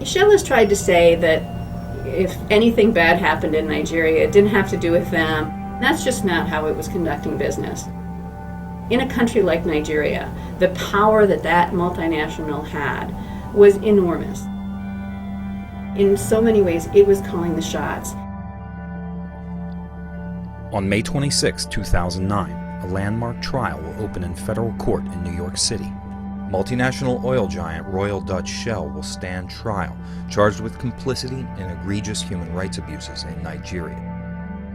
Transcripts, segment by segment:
Shell has tried to say that if anything bad happened in Nigeria, it didn't have to do with them. That's just not how it was conducting business. In a country like Nigeria, the power that that multinational had was enormous. In so many ways, it was calling the shots. On May 26, 2009, a landmark trial will open in federal court in New York City. Multinational oil giant Royal Dutch Shell will stand trial, charged with complicity in egregious human rights abuses in Nigeria.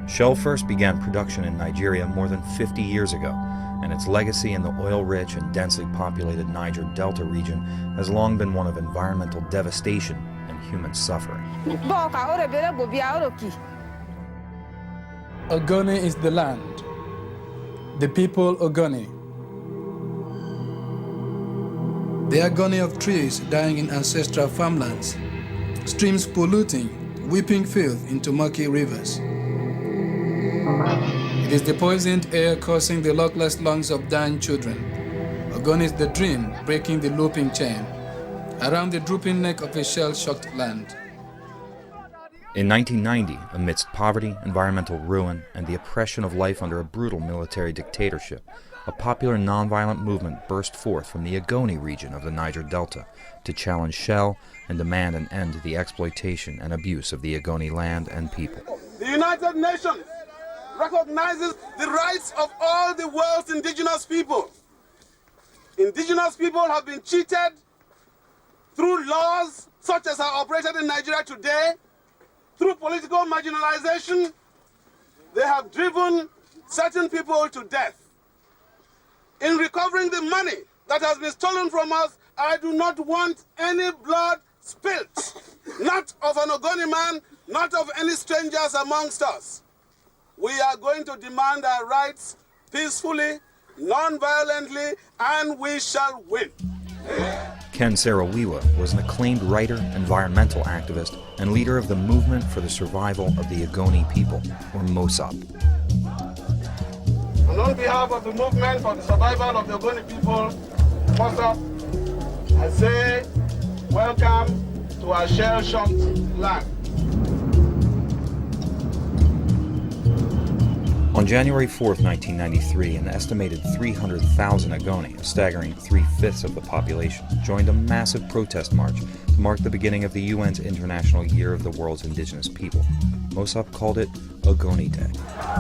Shell first began production in Nigeria more than 50 years ago, and its legacy in the oil-rich and densely populated Niger Delta region has long been one of environmental devastation and human suffering. Ogoni is the land, the people Ogoni. The agony of trees dying in ancestral farmlands, streams polluting, weeping filth into murky rivers. It is the poisoned air causing the luckless lungs of dying children. Ogoni is the dream breaking the looping chain around the drooping neck of a shell-shocked land. In 1990, amidst poverty, environmental ruin, and the oppression of life under a brutal military dictatorship, a popular nonviolent movement burst forth from the Ogoni region of the Niger Delta to challenge Shell and demand an end to the exploitation and abuse of the Ogoni land and people. The United Nations recognizes the rights of all the world's indigenous people. Indigenous people have been cheated through laws such as are operated in Nigeria today. Through political marginalization, they have driven certain people to death. In recovering the money that has been stolen from us, I do not want any blood spilt. Not of an Ogoni man, not of any strangers amongst us. We are going to demand our rights peacefully, non-violently, and we shall win. Ken Saro-Wiwa was an acclaimed writer, environmental activist, and leader of the movement for the survival of the Ogoni people, or MOSOP. And on behalf of the movement for the survival of the Ogoni people, MOSOP, I say, welcome to our shell-shocked land. On January 4, 1993, an estimated 300,000 Ogoni, a staggering 3/5 of the population, joined a massive protest march to mark the beginning of the UN's International Year of the World's Indigenous People. MOSOP called it Ogoni Day.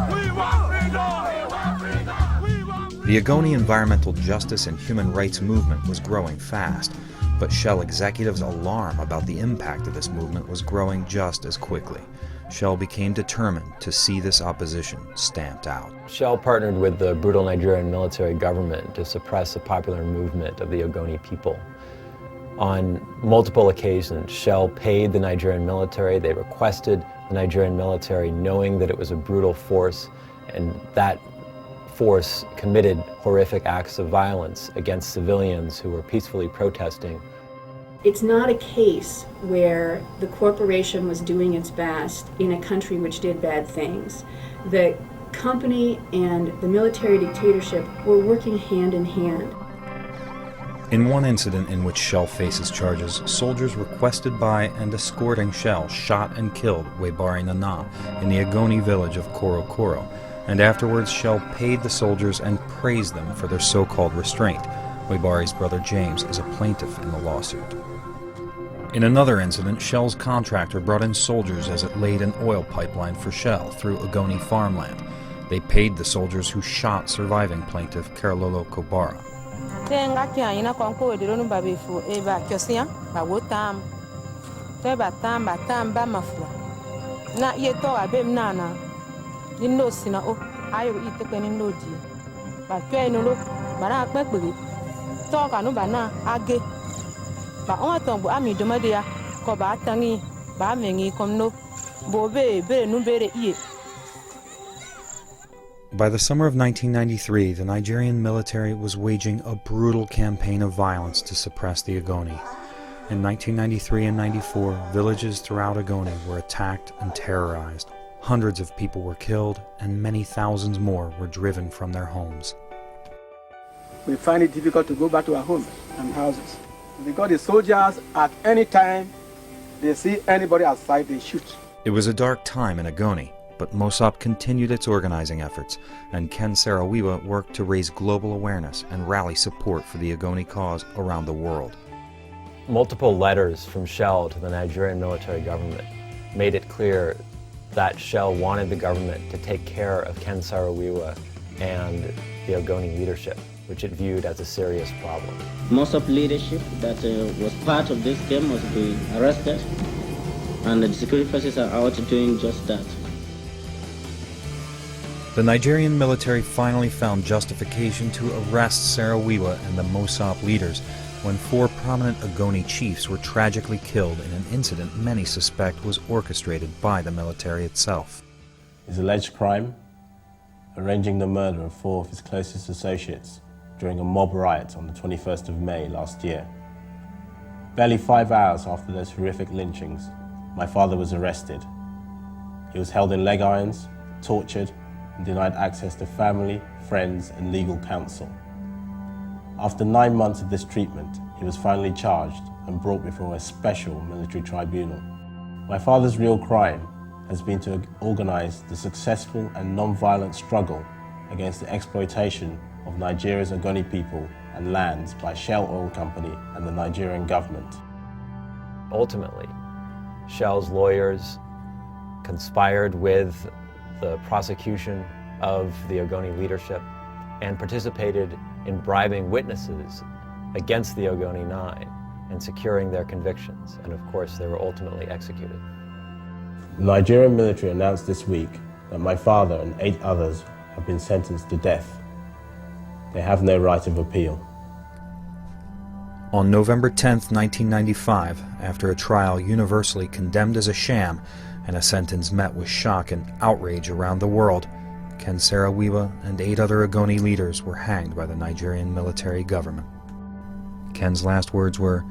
We want freedom! The Ogoni environmental justice and human rights movement was growing fast, but Shell executives' alarm about the impact of this movement was growing just as quickly. Shell became determined to see this opposition stamped out. Shell partnered with the brutal Nigerian military government to suppress the popular movement of the Ogoni people. On multiple occasions, Shell paid the Nigerian military. They requested the Nigerian military, knowing that it was a brutal force, and that force committed horrific acts of violence against civilians who were peacefully protesting. It's not a case where the corporation was doing its best in a country which did bad things. The company and the military dictatorship were working hand in hand. In one incident in which Shell faces charges, soldiers requested by and escorting Shell shot and killed Webari Nana in the Ogoni village of Koro Koro, and afterwards Shell paid the soldiers and praised them for their so-called restraint. Webari's brother James is a plaintiff in the lawsuit. In another incident, Shell's contractor brought in soldiers as it laid an oil pipeline for Shell through Ogoni farmland. They paid the soldiers who shot surviving plaintiff Carololo Kobara. By the summer of 1993, the Nigerian military was waging a brutal campaign of violence to suppress the Ogoni. In 1993 and 94, villages throughout Ogoni were attacked and terrorized. Hundreds of people were killed, and many thousands more were driven from their homes. We find it difficult to go back to our homes and houses, because the soldiers at any time They see anybody outside, they shoot. It was a dark time in Ogoni, but MOSOP continued its organizing efforts, and Ken Saro-Wiwa worked to raise global awareness and rally support for the Ogoni cause around the world. Multiple letters from Shell to the Nigerian military government made it clear that Shell wanted the government to take care of Ken Saro-Wiwa and the Ogoni leadership, which it viewed as a serious problem. Most of leadership that was part of this game was being arrested, and the security forces are out doing just that. The Nigerian military finally found justification to arrest Saro-Wiwa and the MOSOP leaders when 4 prominent Ogoni chiefs were tragically killed in an incident many suspect was orchestrated by the military itself. His alleged crime? Arranging the murder of 4 of his closest associates during a mob riot on the 21st of May last year. Barely 5 hours after those horrific lynchings, my father was arrested. He was held in leg irons, tortured, and denied access to family, friends, and legal counsel. After 9 months of this treatment, he was finally charged and brought before a special military tribunal. My father's real crime has been to organize the successful and non-violent struggle against the exploitation of Nigeria's Ogoni people and lands by Shell Oil Company and the Nigerian government. Ultimately, Shell's lawyers conspired with the prosecution of the Ogoni leadership and participated in bribing witnesses against the Ogoni Nine and securing their convictions. And of course, they were ultimately executed. The Nigerian military announced this week that my father and 8 others have been sentenced to death. They have no right of appeal. On November 10, 1995, after a trial universally condemned as a sham and a sentence met with shock and outrage around the world, Ken Saro-Wiwa and 8 other Ogoni leaders were hanged by the Nigerian military government. Ken's last words were,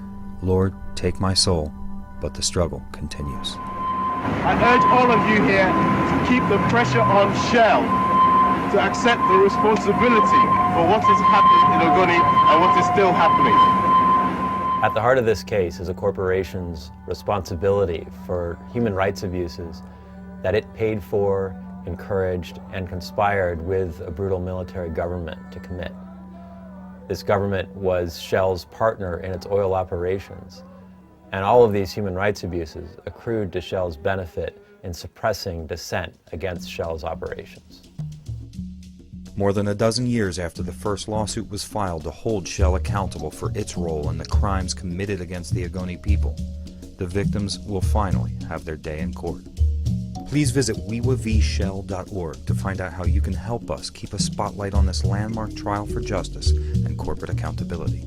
"Lord, take my soul, but the struggle continues." I urge all of you here to keep the pressure on Shell to accept the responsibility for what has happened in Ogoni and what is still happening. At the heart of this case is a corporation's responsibility for human rights abuses that it paid for, encouraged, and conspired with a brutal military government to commit. This government was Shell's partner in its oil operations, and all of these human rights abuses accrued to Shell's benefit in suppressing dissent against Shell's operations. More than a dozen years after the first lawsuit was filed to hold Shell accountable for its role in the crimes committed against the Ogoni people, the victims will finally have their day in court. Please visit wiwavshell.org to find out how you can help us keep a spotlight on this landmark trial for justice and corporate accountability.